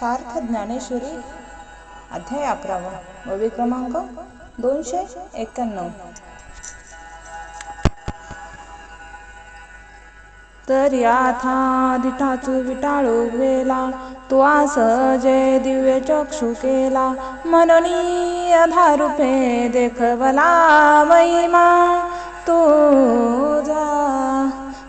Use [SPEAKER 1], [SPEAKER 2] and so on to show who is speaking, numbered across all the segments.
[SPEAKER 1] सार्थ ज्ञानेश्वरी अध्याय 11 ओवी क्रमांक 291. तर याथा दिठाचू विटाळू गेला, तू सहजे दिव्य चक्षु केला, मननी अधारूपे देखवला महिमा तुझा.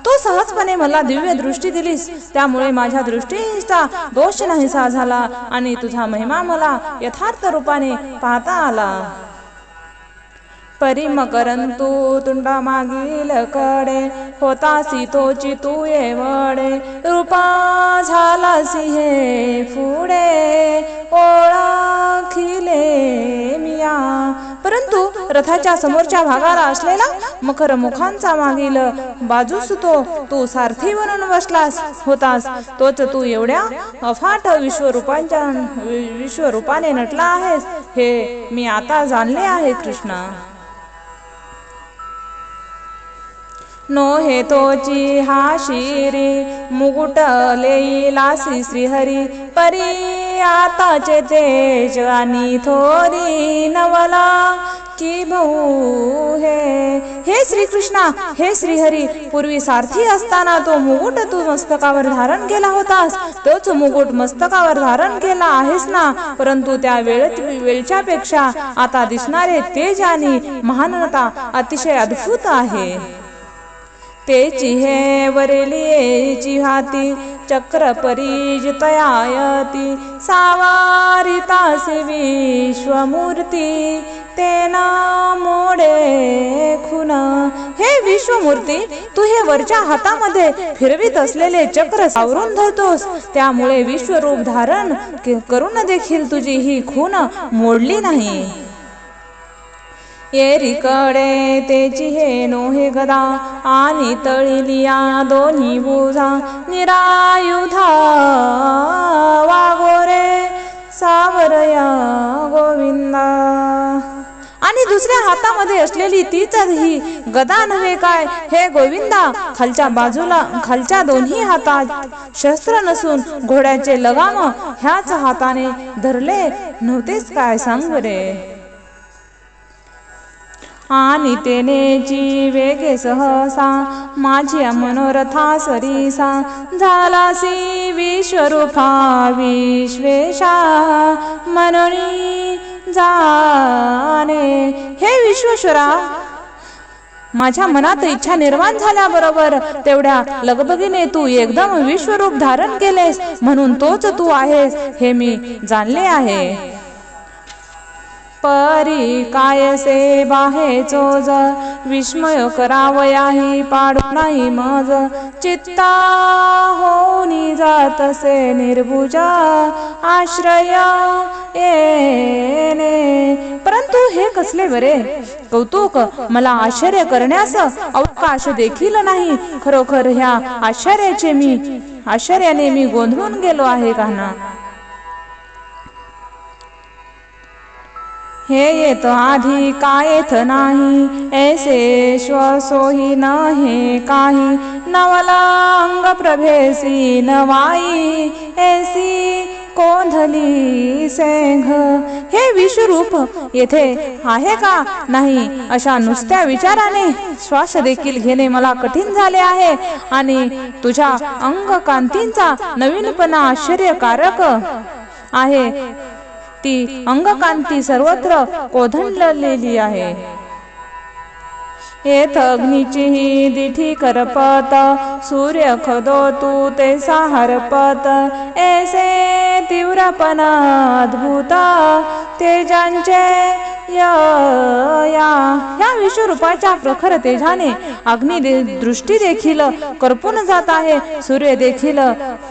[SPEAKER 1] तो सहजपणे मला दिव्य दृष्टी दिलीस, त्यामुळे माझ्या दृष्टीचा दोष नाहीसा झाला आणि तुझा महिमा मला यथार्थ रूपाने पाहता आला. परिमकरंतु तुंडा मागील कडे, होतासी तोची तू येवडे, रूपा झालासी हे पुढे ओळखिले मिया. परंतु रथाच्या समोरच्या भागाला असलेला मकर मुखांचा मागील बाजूस तू सारथी बनून बसलास होतास, तोच तू एवढ्या अफाट विश्वरूपाने नटला आहेस, हे मी आता जाणले आहे कृष्णा. नो हे तोची हा शिरी मुकुट लेईलासी श्रीहरी, परी आताचे तेज आणि थोरी नवला की भाऊ हे. हे श्रीकृष्णा, हे श्रीहरी, पूर्वी सारथी असताना तो मुकुट तू मस्तकावर धारण केला होतास, तोच मुकुट मस्तकावर धारण केला आहेस ना. परंतु त्या वेळच्या पेक्षा आता दिसणारे तेज आणि महानता अतिशय अद्भुत आहे. तेची हे वरेलीची हाती चक्र परीज तयायती, सावारितासी विश्वमूर्ती तेना मोडे खुन. हे विश्वमूर्ती, तू हे वरच्या हातामध्ये फिरवीत असलेले चक्र सावरून धरतोस, त्यामुळे विश्वरूप धारण करून देखील तुझी ही खून मोडली नाही. येरीकडे तेची हे नोहे गदा आणि तळिलिया दोन्ही बुधा, निरायुधा वागोरे सावरया गोविंदा. आणि दुसऱ्या हातामध्ये असलेली तीच ही गदा नव्हे काय हे गोविंदा. खालच्या दोन्ही हातात शस्त्र नसून घोड्याचे लगाम ह्याच हाताने धरले नव्हतेच काय सांग बरे. आणि तेनेची वेगे सहसा माझ्या मनोरथा सरीसा, झालासी विश्वरूपा विश्वेशा मनोनी जाणे. हे विश्वेश्वरा, माझ्या मनात इच्छा निर्माण झाल्याबरोबर तेवढ्या लगबगीने तू एकदम विश्वरूप धारण केलेस, म्हणून तोच तू आहेस हे मी जाणले आहे. परी कायसे बाहे चोज, विस्मय करावयाही पाडू नाही मज, चित्ता होनी जातसे निर्भुजा आश्रय येणे. परंतु हे कसले बरे कौतुक, मला आश्चर्य करण्यास अवकाश देखील नाही. खरोखर ह्या आश्चर्याने मी गोंधळून गेलो आहे कान्हा. हे येत आधी कायेथ नाही, ऐसे श्वासोही न हे काही, नवला अंग प्रभेसी नवाई, ऐसी कोंधली सेंघ. हे विश्वरूप येथे आहे का नाही अशा नुसत्या विचाराने श्वास देखील घेणे मला कठीण झाले आहे. आणि तुझ्या अंग कांतींचा नवीनपणा आश्चर्यकारक आहे. ती अंगकांती सर्वत्र कोधंडलेली आहे. येथ अग्नीची ही दिठी करपत, सूर्य खदो तू ते साहरपत, ऐसे तीव्रपण अद्भुत तेजांचे या विश्वरूपाच्या प्रखर तेजाने अग्नी दृष्टी देखील करपून जात आहे. सूर्य देखील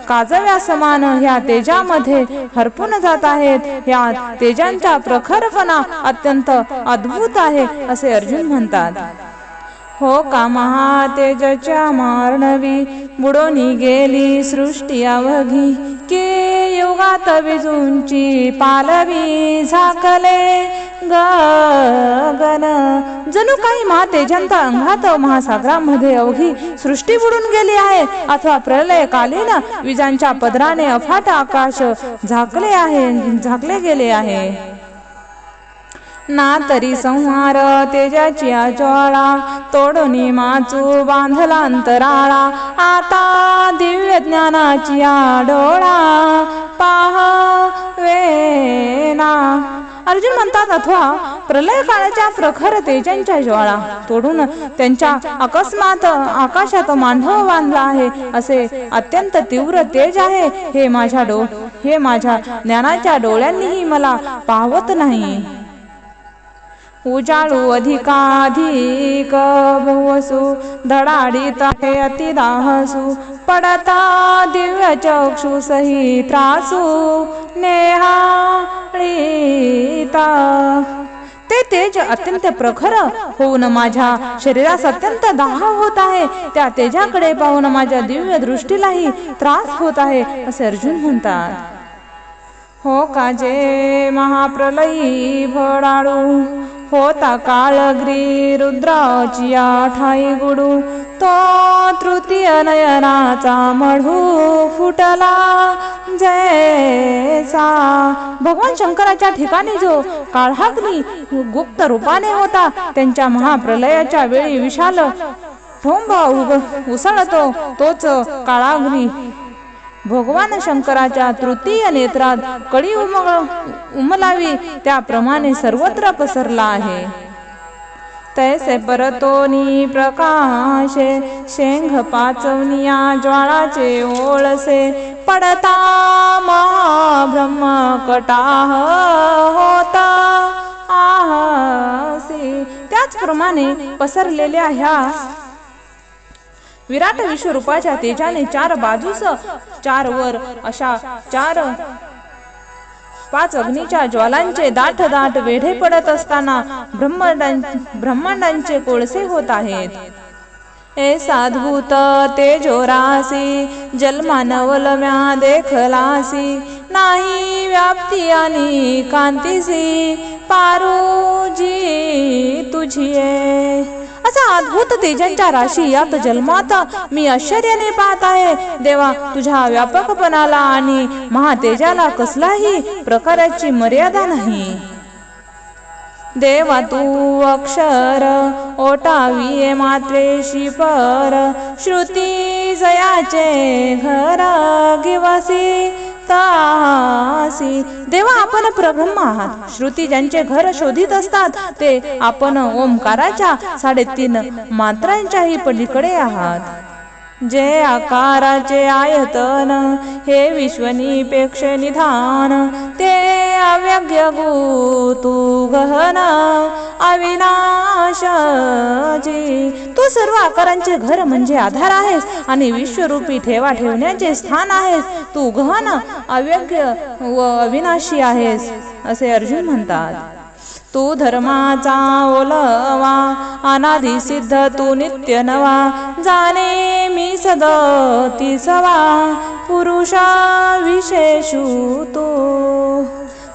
[SPEAKER 1] काजव्या समान ह्या तेजामध्ये हरपून जात आहेत. या तेजांचा प्रखरपणा अत्यंत अद्भुत आहे असे अर्जुन म्हणतात. हो का महातेजच्या मार्णवी, बुडोनी गेली सृष्टी अवघी, के युगात विजूंची पालवी झाकले गगन. जणू काही महातेजांता अंगात महासागरामध्ये अवघी सृष्टी बुडून गेली आहे, अथवा प्रलयकालीन विजांच्या पदराने अफाट आकाश झाकले गेले आहे. ना तरी संहार तेजाची ज्वाळा, तोडून माचू बांधला अंतराळा. आता दिव्य ज्ञानाची डोळा पाहावेना. अर्जुन म्हणतात, अथवा प्रलय काळाच्या प्रखर तेजांच्या ज्वाळा तोडून त्यांच्या अकस्मात आकाशात मांडव बांधला आहे, असे अत्यंत तीव्र तेज आहे. हे माझ्या ज्ञानाच्या डोळ्यांनीही मला पाहवत नाही. उजाळू अधिकाधिक बहुसु, धडाडीत आहे अतिदाहसु. पडता दिव्य चक्षु सही त्रासू, नेहाळीता. ते तेज अत्यंत प्रखर होऊन माझ्या शरीरास अत्यंत दाह होत आहे. त्या तेजाकडे पाहून माझ्या दिव्य दृष्टीलाही त्रास होत आहे, असे अर्जुन म्हणतात. हो काजे महाप्रलयी भडाळू, होता काळग्री रुद्राची ठाई गुडू. तो तृतीय नयनाचा मढू फुटला जैसा. भगवान शंकराच्या ठिकाणी जो काळाग्नी गुप्त रूपाने होता, त्यांच्या महाप्रलयाच्या वेळी विशाल ठोंब उसळतो, तोच काळाग्नी भगवान शंकराच्या तृतीय नेत्रात कडी उमलावी त्याप्रमाणे सर्वत्र पसरला आहे. तैसे परतोनी प्रकाशे, शेंग पाचवनिया ज्वाळाचे ओळसे. पडता महाब्रह्म कटाह होता आहसी. त्याचप्रमाणे पसरलेल्या ह्या विराट विश्वरूपाच्या तेजाने चार बाजूस चार वर अशा पाच अग्नीच्या ज्वालांचे दाट दाट वेढे पडत असताना ब्रह्मांडांचे कोळसे होत आहेत. ए साधभूत तेजोरासी, जलमानवलम्या देखलासी. नाही व्याप्ती आणि कांतीसी, पारुजी तुझी. असा अद्भुत तेजांच्या राशी यात जन्मात मी आश्चर्याने पाहत आहे. देवा, तुझ्या व्यापकपणाला आणि महातेजाला कसलाही प्रकाराची मर्यादा नाही. देवा तू अक्षर ओटावी मात्रेशी पर, श्रुती जयाचे घर गिवासी तासी. देवा, आपण परब्रह्म आहात. श्रुती ज्यांचे घर शोधित असतात ते आपण ओंकाराच्या 3.5 मात्रांच्याही पलीकडे आहात. जे आकाराचे आयतन, हे विश्वनिपेक्ष निधान. ते अव्यग्य तू गहन अविनाशी. तू सर्व आकारांचे घर म्हणजे आधार आहेस आणि विश्वरूपी ठेवा ठेवण्याचे स्थान आहेस. तू गहन अव्यग्य व अविनाशी आहेस, असे अर्जुन म्हणतात. तू धर्माचा ओलवा, अनादि सिद्ध तू नित्य नवा. जाणे मी सदतीसवा, पुरुषा विशेषू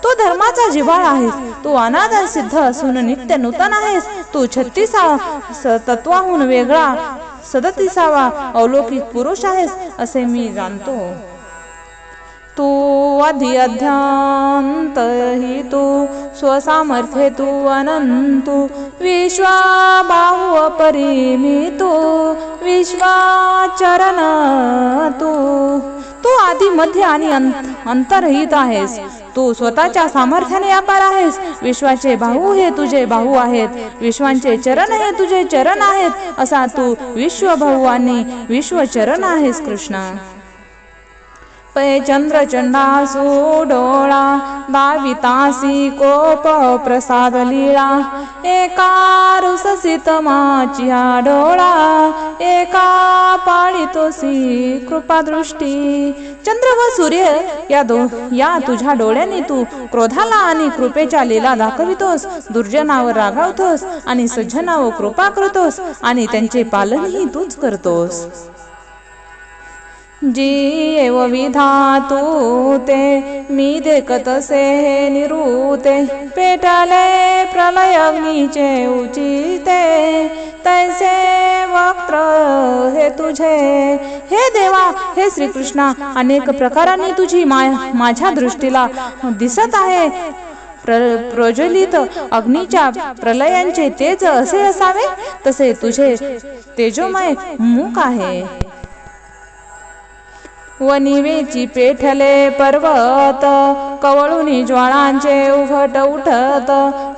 [SPEAKER 1] तू धर्माचा जिव्हाळा आहेस. तू अनाद सिद्ध असून नित्य नूतन आहेस. तू 36 तत्वाहून वेगळा 37वा अलौकिक पुरुष आहेस, असे मी जाणतो. तू आदि अध्यांत हि तू, स्वसामर्थ्ये तू अनंतु. विश्वाबाहु अपरिमितु, विश्वाचरण तू आदि मध्य आणि अंतरहित आहेस. तू स्वतःच्या सामर्थ्याने अपार आहेस. विश्वाचे बाहू हे तुझे बाहू आहेत, विश्वांचे चरण हे तुझे चरण आहेत. असा तू विश्वभाऊ आणि विश्वचरण आहेस कृष्णा. पै चंद्र चंडासू डोळा, दावितासी कोप प्रसाद लीळा. एका रुससित माचिया डोळा, एका पाळितोसी कृपा दृष्टी. चंद्र व सूर्य या तुझ्या डोळ्यांनी तू क्रोधाला आणि कृपेच्या लीला दाखवितोस. दुर्जनावर रागावतोस आणि सज्जनावर कृपा करतोस आणि त्यांचे पालनही तूच करतोस. जी एव विधातू ते मी देखतसे हे निरूते पेटाले प्रलय अग्नीचे उचिते तैसे वक्त्र हे तुझे. हे देवा, हे श्रीकृष्णा, अनेक प्रकारांनी तुझी माझ्या दृष्टीला दिसत आहे. प्रज्वलित अग्नीच्या प्रलयांचे तेज असे असावे तसे तुझे तेजोमय मुख आहे. वनिवेची पेठले पर्वत कवळुनी ज्वाळांचे उघट उठत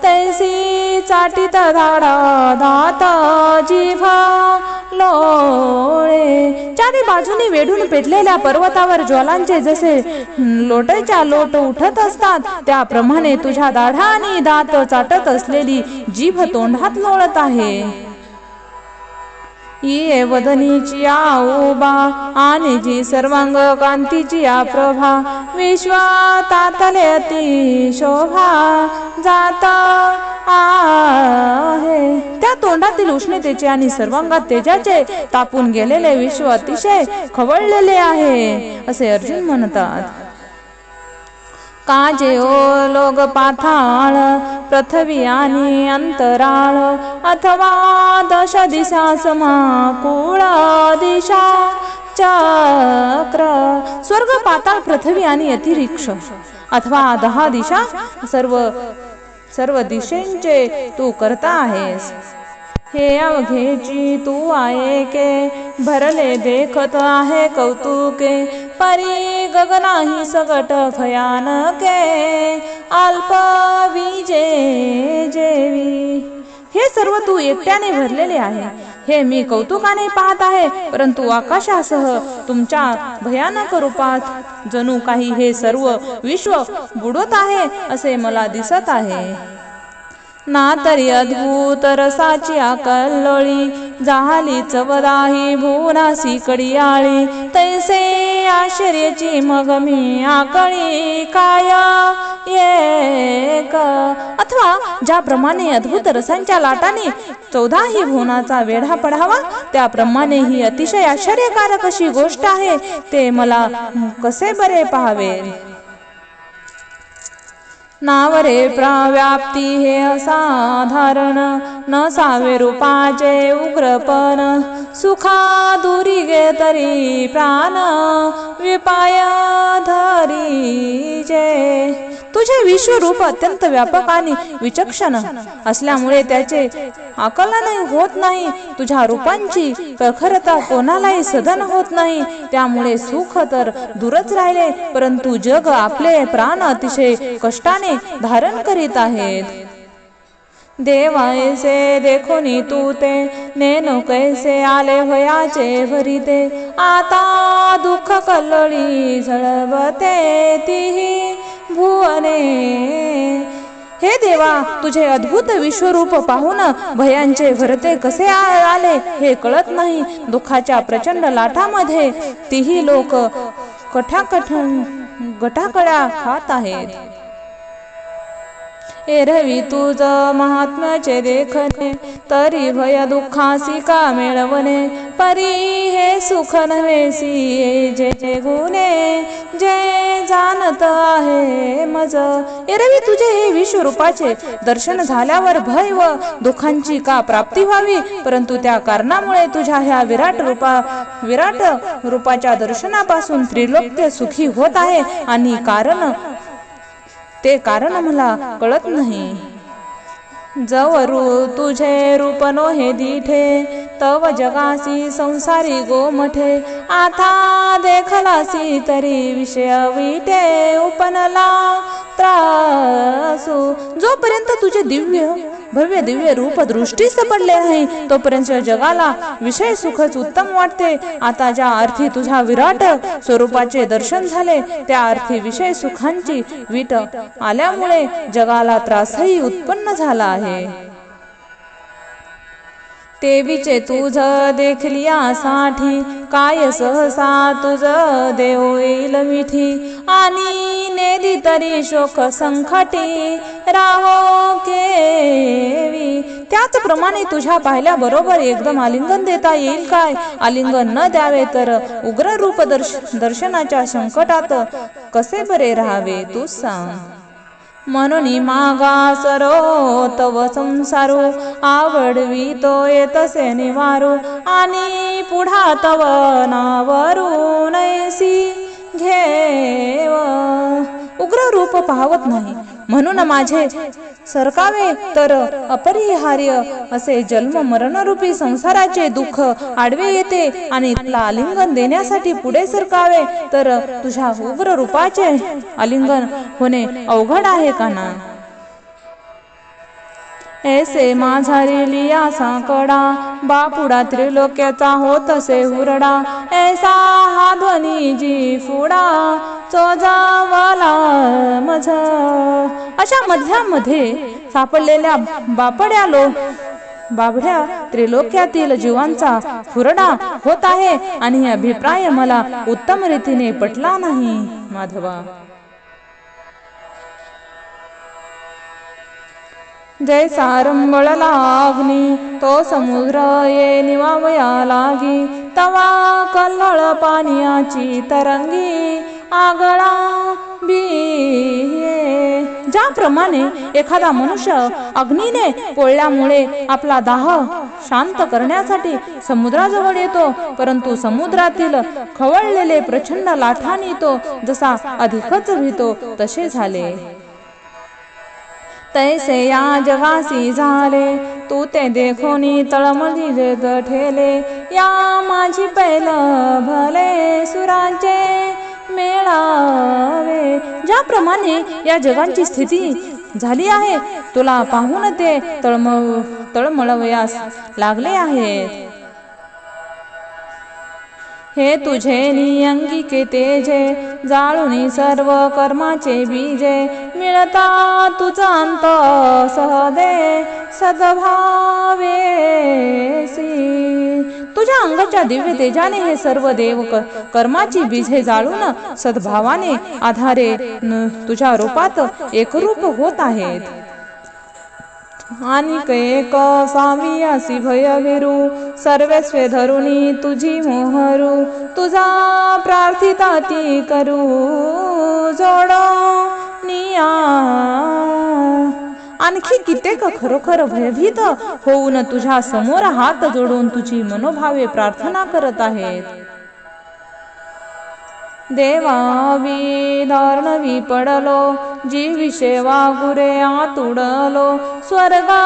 [SPEAKER 1] तैसी चाटीत धाडा धात जिव्हा लोळे. चारी बाजूनी वेढून पेटलेल्या पर्वतावर ज्वालांचे जसे लोटच्या लोट उठत असतात त्याप्रमाणे तुझ्या दाढा आणि दात चाटत असलेली जीभ तोंडात लोळत आहे. ये वदनीची आऊबा आणि जी सर्वांग कांतीची प्रभा विश्वातातले अति शोभा जात आहे. त्या तोंडातील उष्णतेचे आणि सर्वांगात तेजाचे तापून गेलेले विश्व अतिशय खवळलेले आहे असे अर्जुन म्हणतात. काजे ओ लोग पाताळ पृथ्वी आणि अंतराळ अथवा दश दिशा समाकुळ दिशा चक्र. स्वर्ग, पाताळ, पृथ्वी आणि अंतरिक्ष अथवा 10 दिशा सर्व दिशेंचे तू करता आहेस. हे अवघेची तू आहे के भरले देखत आहे कौतुके परी गगनाही सकट भयानके अल्प विजे जेवी. हे सर्व तू एकट्याने भरलेले आहे. हे मी कौतुकाने पाहत आहे, परंतु आकाशासह तुमच्या भयानक रूपात जणू काही हे सर्व विश्व बुडत आहे असे मला दिसत आहे. ना तरी अद्भुत रसाची कल्लोळी झाली चवदाही भुवनासी कडियाळी तैसे आश्चर्याची मग मी आकळी काय एक. अथवा ज्याप्रमाणे अद्भुत रसांच्या लाटाने 14ही भुवनाचा वेढा पडावा त्याप्रमाणे ही अतिशय आश्चर्यकारक अशी गोष्ट आहे ते मला कसे बरे पाहावे. नावरे प्रव्याप्ती हे असाधारण नसावे रूपाचे उग्रपण सुखा दुरी गे तरी प्राण विपाय धरीचे. तुझे विश्वरूप अत्यंत व्यापक आणि विचक्षण असल्यामुळे त्याचे आकलन होत नाही. तुझ्या रूपांची प्रखरता कोणालाही सहन होत नाही. त्यामुळे सुख तर दूरच राहिले, परंतु जग आपले प्राण अतिशय कष्टाने धारण करीत आहेत. देवायसे देखोनी तू ते नेनो कैसे आले भयाचे भरीते आता दुःख कल्लोळी झळबते तीही भुवने. हे देवा, तुझे अद्भुत विश्वरूप पाहून भयांचे भरते कसे आले हे कळत नाही. दुःखाच्या प्रचंड लाटामध्ये तीही लोक गटाकळ्या खात आहेत. एरवी तुझ महात्म्याचे देखणे तरी भय दुःखासी का मिळवणे परी हे सुख नव्हेसी जे गुणे जे जाणत आहे मज. एरवी तुझे हे विश्वरूपाचे दर्शन झाल्यावर भय व दुःखांची का प्राप्ती व्हावी, परंतु त्या कारणामुळे तुझ्या ह्या विराट रूपाच्या दर्शनापासून त्रिलोक्य सुखी होत आहे आणि ते कारण मला कळत नाही. जवरू तुझे रूप नोहे दिठे तव जगासी संसारी गोमठे आता देखलासी तरी विषय विटे उपनला त्रासू. जोपर्यंत तुझे भव्य दिव्य रूप दृष्टीस पडले नाही तोपर्यंत जगाला विषय सुखच उत्तम वाटते. आता ज्या अर्थी तुझ्या विराट स्वरूपाचे दर्शन झाले त्या अर्थी विषय सुखांची वीट आल्यामुळे जगाला त्रासही उत्पन्न झाला आहे. तेवीचे तुझ देखली यासाठी काय सहसा तुझ देव येईल मिठी आणि नेदी तरी शोक संकटी राहो केवी. त्याचप्रमाणे तुझ्या पाहिल्याबरोबर एकदम आलिंगन देता येईल काय? आलिंगन न द्यावे तर उग्र रूप दर्शनाच्या संकटात कसे बरे राहावे तू सांग. म्हणून मागा सरो तव संसारू आवडवी तो येतसे निवारू आणि पुढा तव नावरू नैसी घेव. उग्र रूप पाहवत नाही म्हणून माझे सरकावे तर अपरिहार्य असे जन्म मरणरूपी संसाराचे दुःख आडवे येते आणि तुला आलिंगन देण्यासाठी पुढे सरकावे तर तुझ्या उग्र रूपाचे आलिंगन होणे अवघड आहे का ना. ऐसे माझारी लिया साकडा बापुडा त्रिलोक्याचा होत असे हुरडा ऐसा हा ध्वनी जी फुडा चोजावाला मज. अशा मध्यामध्ये सापडलेल्या बाबड्या त्रिलोक्यातील जीवांचा फुरडा होत आहे आणि अभिप्राय मला उत्तम रीतीने पटला नाही माधवा. जैसा रंबळला अग्नी तो समुद्र ये निवावया लागी तवा कल्हळ पाण्याची तरंगी आगळा बिये. ज्याप्रमाणे एखादा मनुष्य अग्नीने पोळल्यामुळे आपला दाह शांत करण्यासाठी समुद्राजवळ येतो परंतु समुद्रातील खवळलेले प्रचंड लाटांनी तो जसा अधिकच भीतो तसे झाले. तैसे या जगासी झाले तू ते देखोनी तळमळी ठेले या माझी पैल भले सुराचे मेळावे. ज्याप्रमाणे या जगांची स्थिती झाली आहे तुला पाहून ते तळमळवयास लागले आहेत. हे तुझे नियंगिके तेजे जाळूनी सर्व कर्माचे बीजे मिळता तुझा अंत सहदे सद्भावेसी. तुझ्या अंगाच्या दिव्य तेजाने हे सर्व देव कर्माची बीजे जाळून सद्भावाने आधारे तुझ्या रूपात एकरूप होत आहेत. आणि एक सामियासी भयविरू सर्वस्वे धरुणी तुझी मोहरू तुझा प्रार्थिता ती करू जोडनिया. आणखी कित्येक खरोखर भयभीत होऊन तुझ्या समोर हात जोडून तुझी मनोभावे प्रार्थना करत आहेत. देवावी दारणवी पडलो जीविषे वागुरे आतुडलो स्वर्गा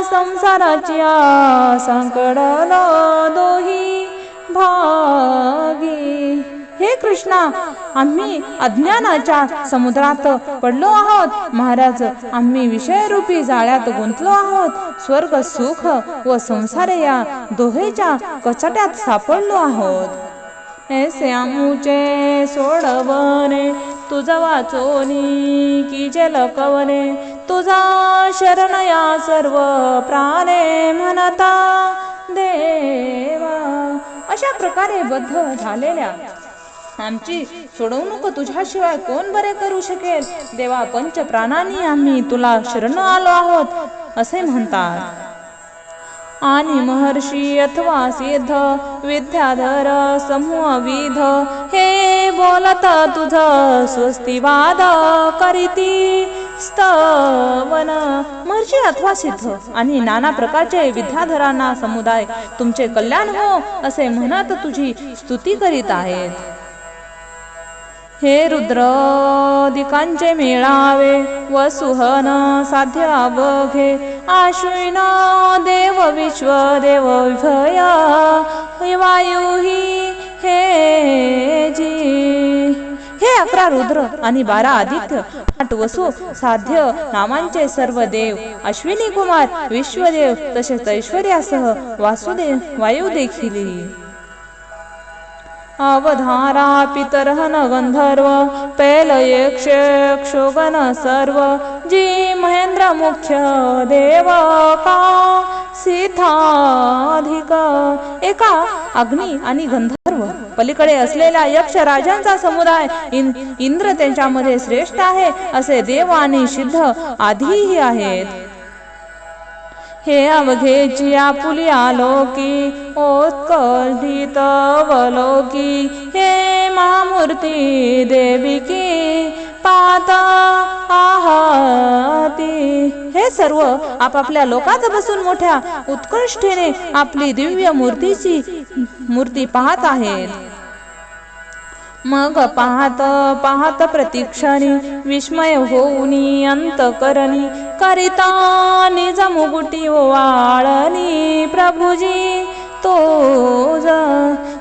[SPEAKER 1] संसाराची संकडलो दोही भागी. हे कृष्णा आम्ही अज्ञानाच्या समुद्रात पडलो आहोत महाराज. आम्ही विषयरूपी जाळ्यात गुंतलो आहोत. स्वर्ग सुख व संसार या दोहेच्या कचाट्यात सापडलो आहोत. ऐसे आमुचे सोडवणे तुझा वाचोनी की जे लकवणे तुझा शरण या सर्व प्राणे म्हणता देवा. अशा प्रकारे बद्ध झालेल्या आमची सोडवणूक तुझ्याशिवाय कोण बरे करू शकेल. देवा पंच प्राणांनी आम्ही तुला शरण आलो आहोत असे म्हणतात. आणि महर्षी अथवा सिद्ध विद्याधर समूह विध हे बोलत तुझ स्वस्तिवाद करीती स्तवन. महर्षी अथवा सिद्ध आणि नाना प्रकारचे विद्याधरांना समुदाय तुमचे कल्याण हो असे म्हणत तुझी स्तुती करीत आहेत. हे रुद्रादिकांचे मेळावे व सुहन साध्य अवघे आश्विन देव विश्वदेव विभय वायुही हे जी. हे 11 रुद्र आणि 12 आदित्य 8 वसु साध्य नावांचे सर्व देव अश्विनी कुमार विश्वदेव तसेच ऐश्वर्यासह वासुदेव वायू देखील. अवधारा पितरहन गंधर्व पैल यक्षोगण सर्व जी महेंद्र मुख्य देव का सिद्धाधिक. एका अग्नी आणि गंधर्व पलीकडे असलेल्या यक्ष राजांचा समुदाय इंद्र त्यांच्यामध्ये श्रेष्ठ आहे असे देव आणि सिद्ध आधीही आहेत. हे अवघेची आपुली आलोकी उत्कंठित अवलोकी हे महामूर्ती देविकी पात आहती. हे सर्व आपापल्या लोकात बसून मोठ्या उत्कृष्टेने आपली दिव्य मूर्ती पाहत आहेत. मग पाहत पाहत प्रतिक्षणी विस्मय होऊनी अंतकरणी करिता निज मुकुटी ओवाळणी प्रभुजी तोज.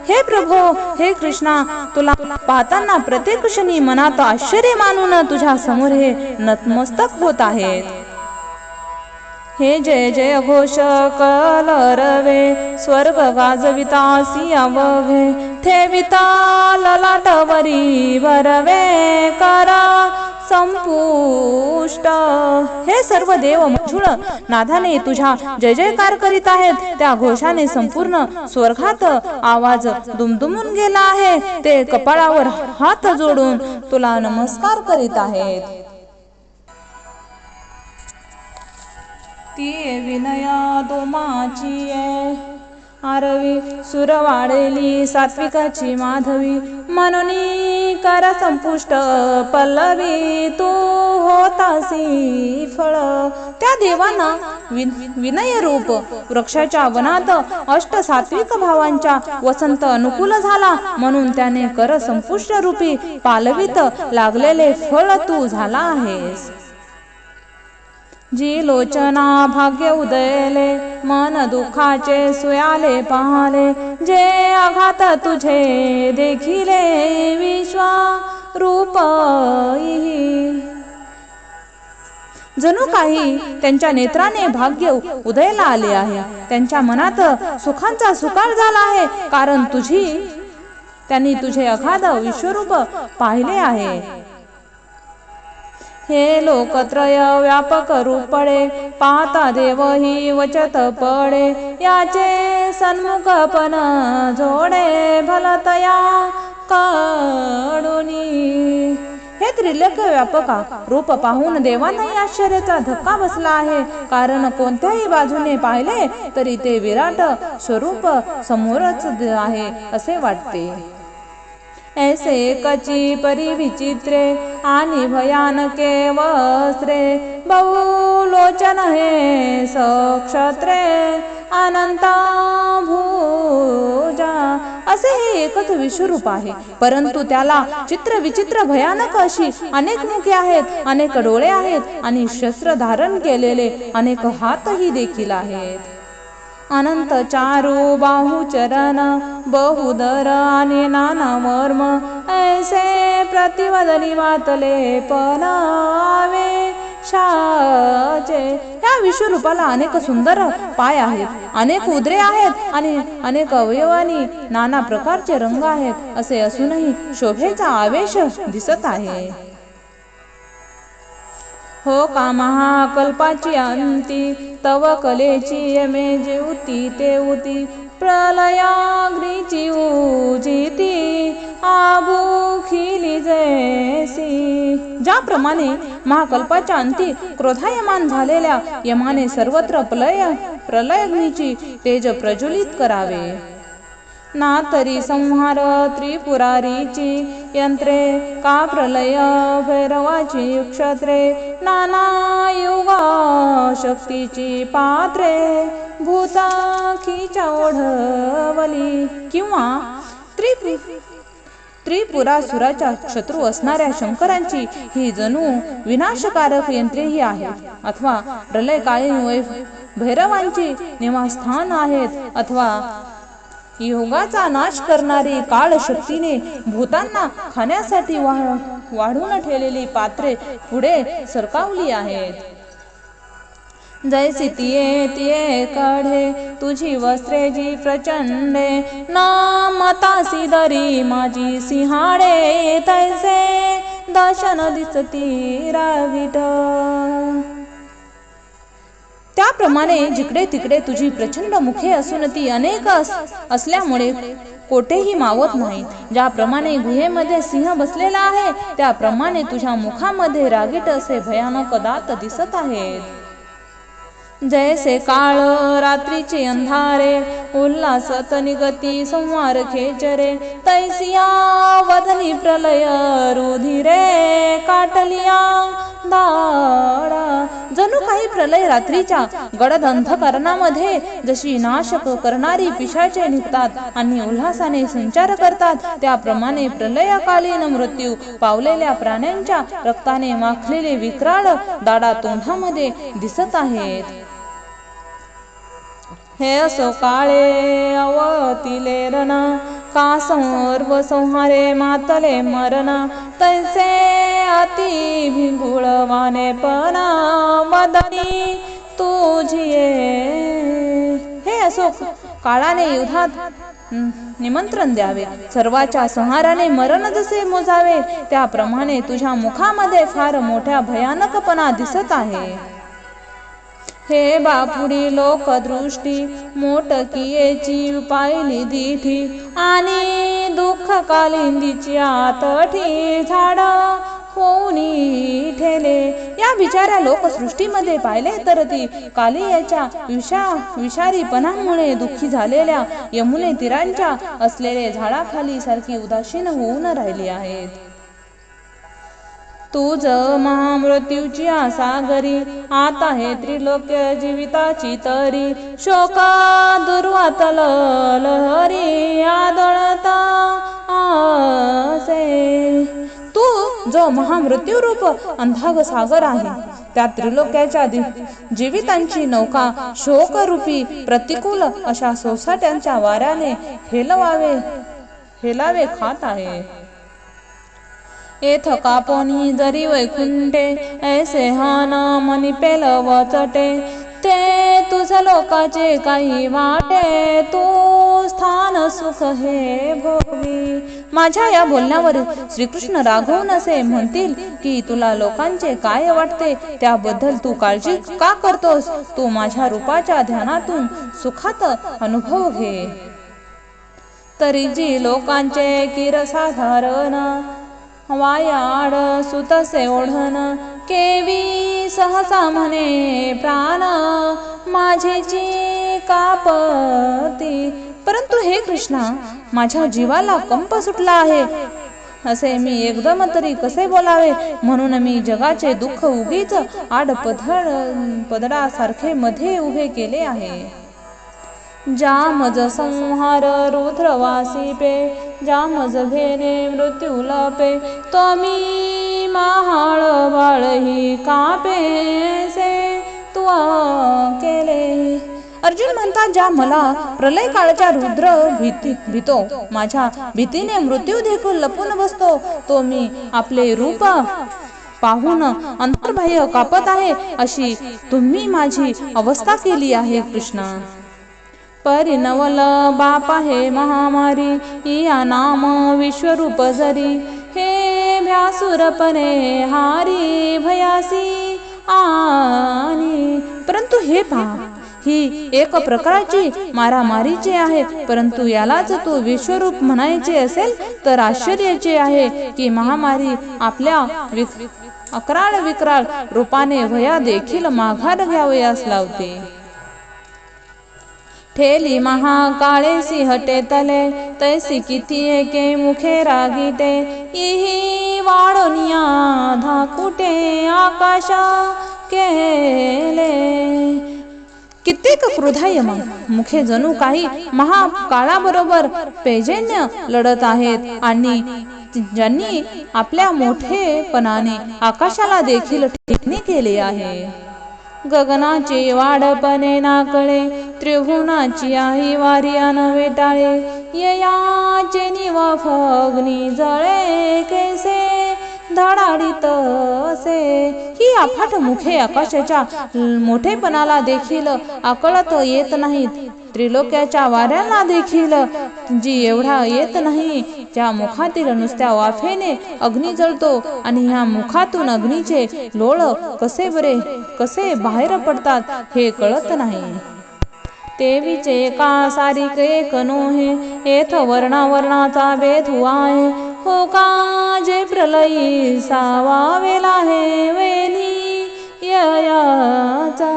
[SPEAKER 1] हे प्रभो, हे कृष्णा, तुला पाहताना प्रत्येक क्षणी मनात आश्चर्य मानून तुझ्या समोर हे नतमस्तक होत आहेत. हे जय जय घोष कलरवे स्वर्ग गाजविता सियावघे ठेविता ललाटवरी भरवे करा संपुष्ट. हे सर्व देव मधुळ नादाने तुझ्या जय जयकार करीत आहेत. त्या घोषाने संपूर्ण स्वर्गात आवाज दुमदुमून गेला आहे. ते कपाळावर हात जोडून तुला नमस्कार करीत आहेत. ती विनया दोमाची आरवी सुर वाढेली सात्विकाची माधवी म्हणून कर संपुष्ट पल्लवी तू होतासी फळ. त्या देवांना विनय रूप वृक्षाच्या वनात अष्ट सात्विक भावांच्या वसंत अनुकूल झाला म्हणून त्याने कर संपुष्ट रूपी पालवीत लागलेले फळ तू झाला आहेस. जी लोचना भाग्य उदयले मन दुःखाचे सुयाले पाहले जे आघात तुझे देखिले विश्वा रूप. जणू काही त्यांच्या नेत्राने भाग्य उदयाला आले आहे. त्यांच्या मनात सुखांचा सुकाळ झाला आहे कारण त्यांनी तुझे अगाध विश्वरूप पाहिले आहे. हे लोकत्रय व्यापक रूपडे पाहता देव ही वचत पडे याचे सन्मुखपण जोडे भलतया कडुनी. हे त्रिलोक व्यापका रूप पाहून देवांनाही आश्चर्याचा धक्का बसला आहे कारण कोणत्याही बाजूने पाहिले तरी ते विराट स्वरूप समोरच आहे असे वाटते. ऐसे कची परी विचित्रे आणि भयानके वस्त्रे बहुलोचन हे सक्षत्रे अनंता भुजा. असे हे एकच विश्वरूप आहे परंतु त्याला चित्र विचित्र भयानक अशी अनेक मुखे आहेत, अनेक डोळे आहेत आणि शस्त्र धारण केलेले अनेक हातही देखील आहेत. अनंत चारू बाहु चरण बहुदर आणि नाना वर्म ऐसे प्रतिवदनी वातले पनावे शाचे. या विश्वरूपाला अनेक सुंदर पाय आहेत, अनेक उदरे आहेत आणि अनेक अवयवानी नाना प्रकारचे रंग आहेत. असे असूनही शोभेचा आवेश दिसत आहे. हो का महाकल्पाची अंती तव कलेची यमे जेवती तेवती प्रलयाग्नीची उजिती आभूखिली जैसी. ज्याप्रमाणे महाकल्पाच्या अंती क्रोधायमान झालेल्या यमाने सर्वत्र प्रलयाग्नीची तेज प्रज्वलित करावे. ना तरी संहार त्रिपुरारीची यंत्रे का प्रलय भैरवाची क्षत्रे नाना युगा शक्तीची पात्रे भूताखीच्या ओढवली. किंवा त्रिपुरासुराच्या शत्रू असणाऱ्या शंकरांची ही जणू विनाशकारक यंत्रेही आहेत अथवा प्रलयकालीन भैरवांची निवासस्थान आहेत अथवा योगाचा नाश करणारी काळ शक्तीने भूतांना खाण्यासाठी वाढून ठेवलेली पात्रे पुढे सरकावली आहेत. जैसी तिये काढे तुझी वस्त्रे जी प्रचंडे ना मतासी दरी माझी सिंहाडे तैसे दर्शन दिसती राविट. त्या त्याप्रमाणे जिकडे तिकडे तुझी प्रचंड मुखे असून ती अनेक असल्यामुळे कोठेही मावत नाही. ज्याप्रमाणे गुहेमध्ये सिंह बसलेला आहे त्याप्रमाणे तुझ्या मुखामध्ये रागीट असे भयानक दात दिसत आहेत. जैसे काळ रात्रीचे अंधारे उल्हासत निगती संवार खेचरे तैसिया वदनी प्रलय रुधिरे काटलिया दाडा. जणू काही प्रलय रात्रीच्या गडद अंधकरणामध्ये जशी नाशक करणारी पिशाचे निघतात आणि उल्हासाने संचार करतात त्याप्रमाणे प्रलयकालीन मृत्यू पावलेल्या प्राण्यांच्या रक्ताने माखलेले विक्राळ दाडा तोंडामध्ये दिसत आहेत. हे असो काळे अवतिले रण का सर्व संहारे मातले मरण तैसे अति भिंगुळवाने पण वदनी तुझिये. हे असो काळाने युद्धात निमंत्रण द्यावे, सर्वाच्या संहाराने मरण जसे मोजावे त्याप्रमाणे तुझ्या मुखामध्ये फार मोठ्या भयानकपणा दिसत आहे. हे बापुडी लोकदृष्टी मोटकीयेची पाहिली दिठी आणि दुःख कालिंदीची आतठी झाड होऊनी ठेले. या बिचाऱ्या लोकसृष्टीमध्ये पाहिले तर ती कालियाच्या विषारीपणामुळे दुःखी झालेल्या यमुने तीरांच्या असलेले झाडाखाली सारखी उदासीन होऊन राहिली आहेत. तुझ महामृत्यूची सागरी आता हे त्रिलोक्य जीविताची तरी शोका दुर्वातल लहरी आदळता असे. तू जो महामृत्यू रूप अंधाग सागर आहे त्या त्रिलोक्याच्या जीवितांची नौका शोकरूपी प्रतिकूल अशा सोसाट्यांच्या वाऱ्याने हेलावे खात आहे. एथ कापोनी जरी वैकुंठे ऐसे हान मनी पेलव चटे ते तुझ लोकाचे काही वाटे तू स्थान सुख हे भोगी. माझ्या या बोलण्यावर श्रीकृष्ण रागवून असे म्हणतील की तुला लोकांचे काय वाटते त्याबद्दल तू काळजी का करतोस. तू माझ्या रूपाच्या ध्यानातून सुखात अनुभव घे. तरी जी लोकांचे किरसाधारण वायाड सुतसे ओढण केवी सहसा म्हणे प्राण माझेची कापती. परंतु हे कृष्णा माझ्या जीवाला कंप सुटला आहे असे मी एकदम तरी कसे बोलावे. म्हणून मी जगाचे दुःख उगीच पदडासारखे मध्ये उभे केले आहे. जामज संहार रुद्रवासी पे जामज भेने मृत्यू लपे तो मी महाळ बाळही कापे से तू केले. अर्जुन म्हणतात ज्या मला प्रलय काळाच्या रुद्र भीतो माझ्या भीतीने मृत्यू देखील लपून बसतो तो मी आपले रूप पाहून अंतर्बाह्य कापत आहे अशी तुम्ही माझी अवस्था केली आहे कृष्णा. परिणवल बाप आहे महामारी या नाम विश्वरूप जरी हे भ्यासुरपणे हारी भयासी आणि. परंतु हे पहा ही एक प्रकारची मारामारीची आहे. परंतु यालाच तू विश्वरूप म्हणायचे असेल तर आश्चर्याचे आहे की महामारी आपल्या अकराळ विक्राळ रूपाने भया देखील माघार घ्यावयास लावते. ठेली महाकाळेसी हटे तले तैसी किती एके मुखे रागीटे इही वाढोनिया धाकुटे आकाशा केले. कित्येक क्रोधायमान मुखे जणू काही महाकाळाबरोबर पेजन्य लढत आहेत आणि ज्यांनी आपल्या मोठेपणाने आकाशाला देखील ठेकणे केले आहे. गगनाची वाढपणे नाकळे त्रिभुवनाची आई वारियान वेटाळे ययाचे निवाफ अग्नी जळे कैसे धडाडीत असे. ही अफाट मुखे आकाशाच्या मोठेपणाला देखील आकळत येत नाहीत, त्रिलोक्याच्या वाऱ्यांना देखील जी एवढा येत नाही, त्या मुखातील नुसत्या वाफेने अग्नी जळतो आणि ह्या मुखातून अग्नीचे लोळ कसे बाहेर पडतात हे कळत नाही. तेवीचे एका सारिक एक नोहे, येथ वर्णावर्णाचा भेद हुआय, हो का जे प्रलयी सावावेला हे वेणी ययाचा.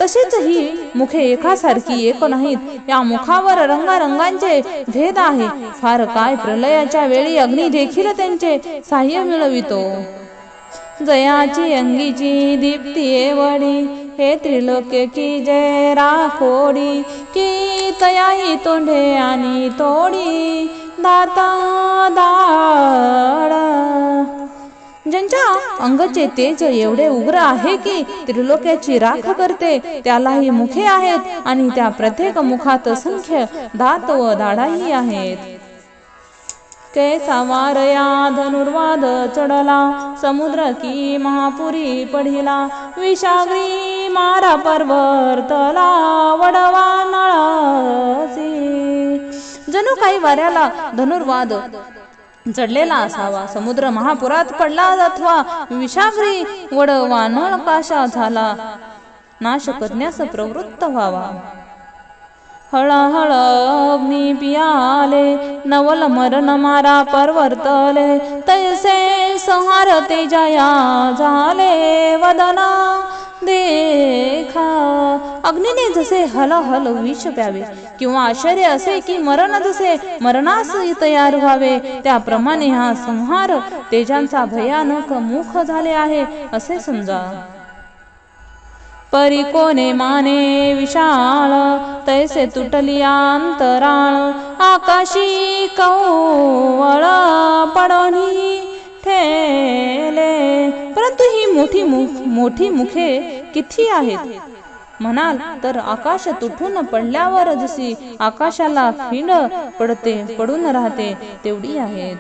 [SPEAKER 1] तसेच ही मुखे एकासारखी एक नाहीत, या मुखावर रंगारंगांचे भेद आहे. फार काय प्रलयाच्या वेळी अग्नी देखील त्यांचे साह्य मिळवितो. जयाची अंगीची दीप्ती एवढी, हे त्रिलोक्य की जय राखोडी, की तयाही तोंडे आणि तोडी दाता दाड. ज्यांच्या अंगाचे तेज एवढे उग्र आहे की त्रिलोक्याची राख करते, त्यालाही मुखे आहेत आणि त्या प्रत्येक मुखात असंख्य दात व दाढाही आहेत. कैसा वारया धनुर्वाद चढला, समुद्र की महापुरी पढिला, विषाग्री मारा पर्वतला वडवा नळासी. जणू काही वाऱ्याला धनुर्वाद चढलेला असावा, समुद्र महापुरात पडला अथवा विषाग्री वडवा नळ काशा झाला नाश करण्यास प्रवृत्त व्हावा. हळहळ अग्नी पियाले, नवल मरण मारा परवर्तले, तैसे संहार तेजया झाले वदना देखा. अग्नीने जसे हलहल विष प्यावे किंवा आश्चर्य असे की मरण जसे मरणास तयार व्हावे, त्याप्रमाणे हा संहार तेजांचा भयानक मुख झाले आहे असे समजा. परी कोणे माने विशाळ, तैसे तुटली अंतराळ, आकाशी कवळ पडोनी ठेले. परंतु ही मोठी मुखे किती आहेत म्हणाल तर आकाश तुटून पडल्यावर जशी आकाशाला खिंड पडून राहते तेवढी आहेत.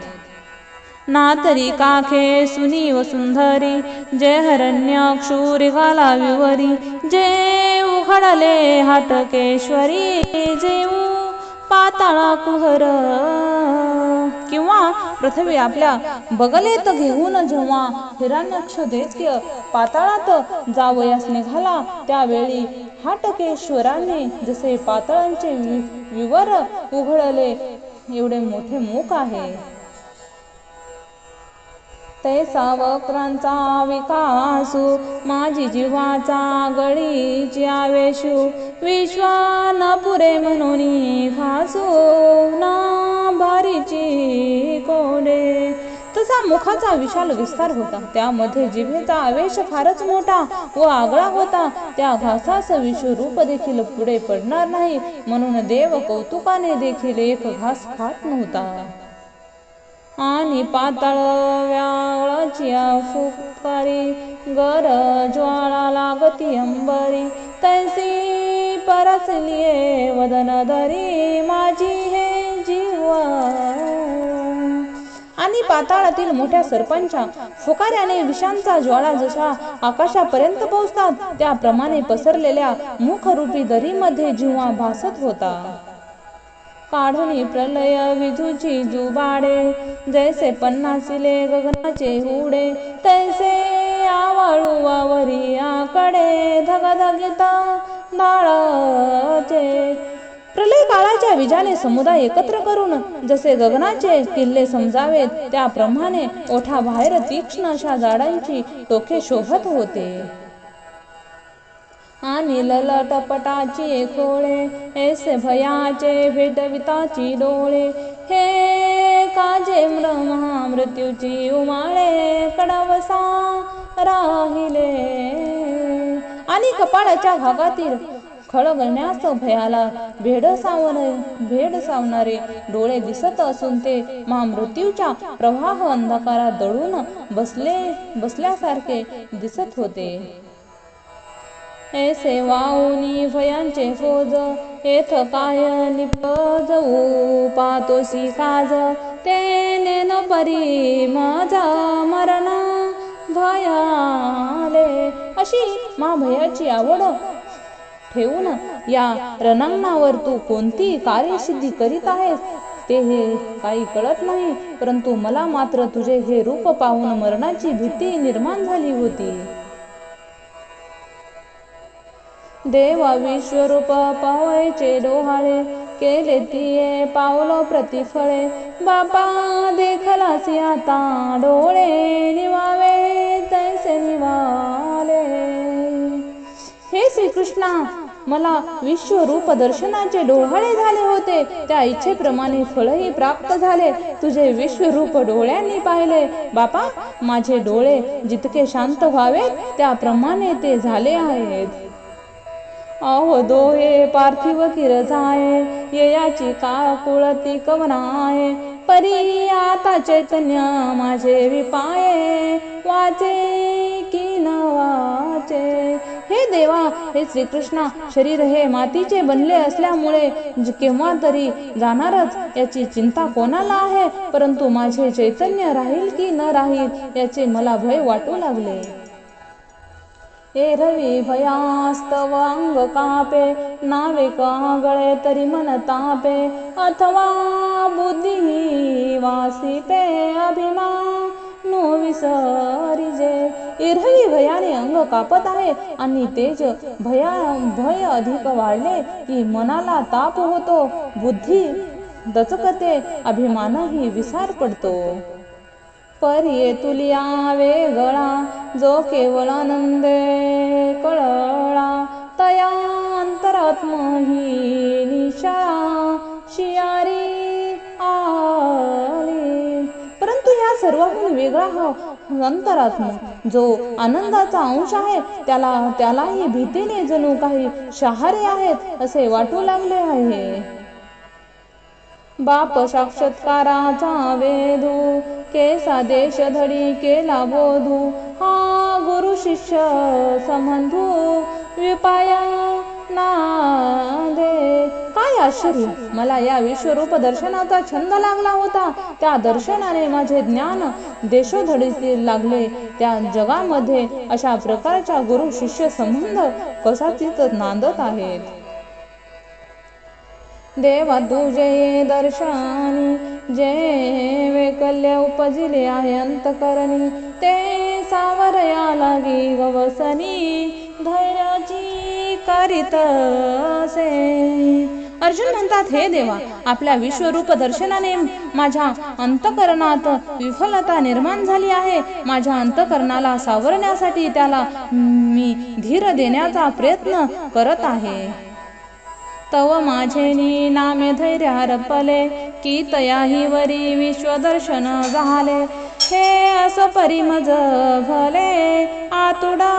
[SPEAKER 1] ना तरी काखे सुनी वसुंधरी, जे हरण्याक्षुरी घाला विवरी, जे उघडले हाटकेश्वरी, जेऊ पाताळा कुहर. किंवा पृथ्वी आपल्या बगलेत घेऊन जेव्हा हिरण्याक्ष दैत्य पाताळात जावयास निघाला, त्यावेळी हाटकेश्वराने जसे पाताळांचे विवर उघडले एवढे मोठे मुख आहे. तैसा वक्रांचा विकासू, माझी जीवाचा गळीची आवेशू, विश्वान पुरे म्हणून घासू ना भारीची कोडे. तसा मुखाचा विशाल विस्तार होता, त्यामध्ये जिभेचा आवेश फारच मोठा व आगळा होता. त्या घासास विश्वरूप देखील पुढे पडणार नाही, म्हणून देव कौतुकाने देखील एक घास खात नव्हता. आणि पाताळ व्याळाची फुकारी, गर ज्वाळा लागती अंबरी, तैसी परसलिये वदन धरी माझी हे जीवा. आणि पाताळातील मोठ्या सर्पांच्या फुकाऱ्याने विषांचा ज्वाळा जशा आकाशापर्यंत पोहोचतात, त्याप्रमाणे पसरलेल्या मुखरूपी दरीमध्ये जिव्हा भासत होता. काढूनी प्रलय विधूची जुबाडे, जैसे पन्नासिले गगनाचे हुडे, तैसे आवळू वावरी आकडे धगधगित डाळाचे. प्रलय काळाच्या विजाने समुदाय एकत्र करून जसे गगनाचे किल्ले समजावेत, त्याप्रमाणे ओठाबाहेर तीक्ष्ण अशा झाडांची टोके शोभत होते. आणि ललटपटाची खोळे, ऐसे भयाचे भेटविताची डोळे, हे काजे महामृत्यूची उमाळे कडवसा राहिले. आणि कपाळाच्या भागातील खळगण्यास भयाला भेडसावणारे डोळे दिसत असून ते महामृत्यूच्या प्रवाह अंधकारात दडून बसल्यासारखे दिसत होते. ऐसे वाऊनी भयांचे फोज, येथ काय निपजवू पातोसी काज, तेने न परी माझा मरण भयाले. अशी महाभयाची आवड ठेवून या रणांगणावर तू कोणती कार्यसिद्धी करीत आहेस ते हे काही कळत नाही, परंतु मला मात्र तुझे हे रूप पाहून मरणाची भीती निर्माण झाली होती. देवा विश्वरूप पाहायचे डोहाळे, केले तिये पावलो प्रतिफळे. बापा देखलासी आता डोळे निवावे तैसे निवाले. हे श्रीकृष्णा, मला विश्वरूप दर्शनाचे डोहाळे झाले होते, त्या इच्छेप्रमाणे फळही प्राप्त झाले. तुझे विश्वरूप डोळ्यांनी पाहिले. बापा, माझे डोळे जितके शांत व्हावेत त्याप्रमाणे ते झाले आहेत. अहो दोहे पार्थिव किरजाये, येयाची काकुळती कवनाये. परी आता चैतन्य माझे विपाये, वाचे की न वाचे. हे देवा, हे श्रीकृष्णा, शरीर हे मातीचे बनले असल्यामुळे केव्हा तरी जाणारच याची चिंता कोणाला आहे, परंतु माझे चैतन्य राहील की न राहील याचे मला भय वाटू लागले. एरवी भयास्तव अंग कापे, नावे कागळे तरी मन तापे. अथवा बुद्धी वासिपे, अभिमानो विसरिजे. एरवी भयाने अंग कापत आहे आणि तेज भय अधिक वाढले की मनाला ताप होतो, बुद्धी दचकते, अभिमानही विसार पडतो. परी तुलिया वेगळा, जो केवळ आनंदे कळला. तया अंतरात्म ही निशाळा, शियारी आली. परंतु ह्या सर्वांहून वेगळा हा अंतरात्मा, जो आनंदाचा अंश आहे, त्यालाही भीतीने जणू काही शहारे आहेत असे वाटू लागले आहे. बाप साक्षात्काराचा वेधू, केसा देश धडी केला बोधू. हा गुरु शिष्य संबंधू, विपाया नादे. काय आश्चर्य, मला या विश्वरूप दर्शनाचा छंद लागला होता. त्या दर्शनाने माझे ज्ञान देशोधडीस लागले. त्या जगामध्ये अशा प्रकारच्या गुरु शिष्य संबंध कसाचीच नांदत आहेत. देवा तुझे दर्शनी, जे वैकल्य उपजिले आहे अंतकरणी. ते सावरया लागी गवसनी, धैर्याची करीत असे. अर्जुन म्हणतात, हे देवा, आपल्या विश्वरूप दर्शनाने माझ्या अंतकरणात विफलता निर्माण झाली आहे. माझ्या अंतकरणाला सावरण्यासाठी त्याला मी धीर देण्याचा प्रयत्न करत आहे. तव माझे नामे धैर्य हरपले, की तयाही वरी विश्वदर्शन झाले. हे अस परिमज भले, आतुडा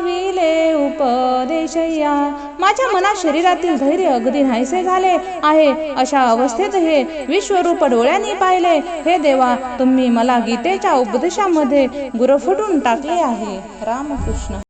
[SPEAKER 1] विले उपदेशया. माझ्या मनात शरीरातील धैर्य अगदी नाहीसे झाले आहे. अशा अवस्थेत हे विश्वरूप डोळ्यांनी पाहिले. हे देवा, तुम्ही मला गीतेच्या उपदेशामध्ये गुरफटून टाकले आहे. रामकृष्ण.